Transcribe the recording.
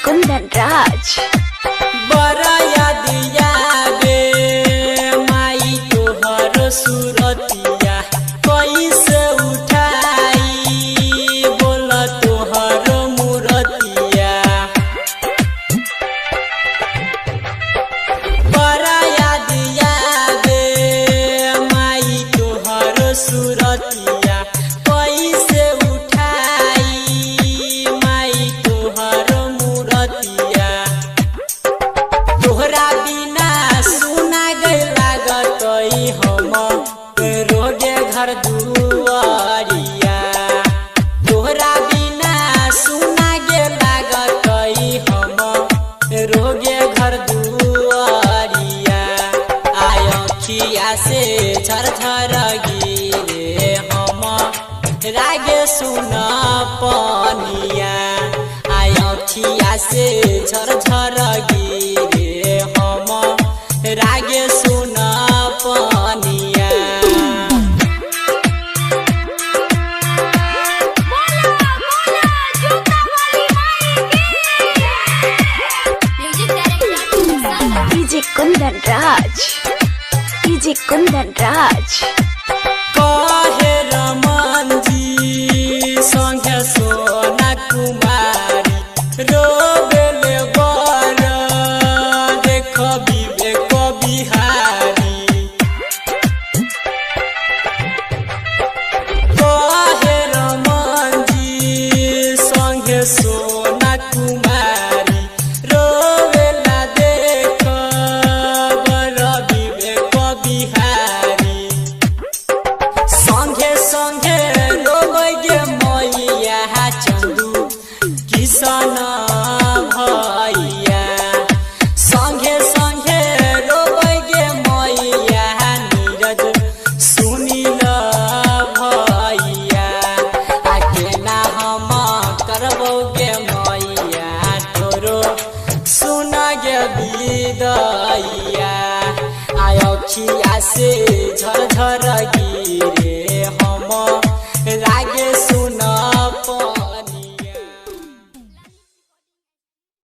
कुंदन राज बड़ा यादिया बे माई तोहर सुरतिया कैसे उठाई बोल तोहर मूरतिया। बड़ा यादिया बे माई तोहर सुरतिया कैसे उठाई माई तोहर मूरतिया। तोहरा बिना सुना गई लागत हम रोगे घर दुआरिया। तोहरा बिना सुना गे लागत हम रोगे घर दुआरिया। आँखिया से झरझर गिरे हम रागे सुन पनिया। आँखिया से झरझर गिरे हम रागे सुन पनिया। डीजे कुंदन राज डीजे कुंदन राज कहे रमन जी संगे सोना कुमारी रोबेले बर देख विवेक बिहारी। कहे रमन जी संगे सोना कुमारी रोवेला देख बर विवेक बिहारी। संगे संगे रोबे मैया चंदू किशन भैया। संगे संगे रोबे मैया नीरज सुनील भैया। आके ना हम करबोगे मैया तोरो सुन गे विदैया। आँखिया से झरझर गिरे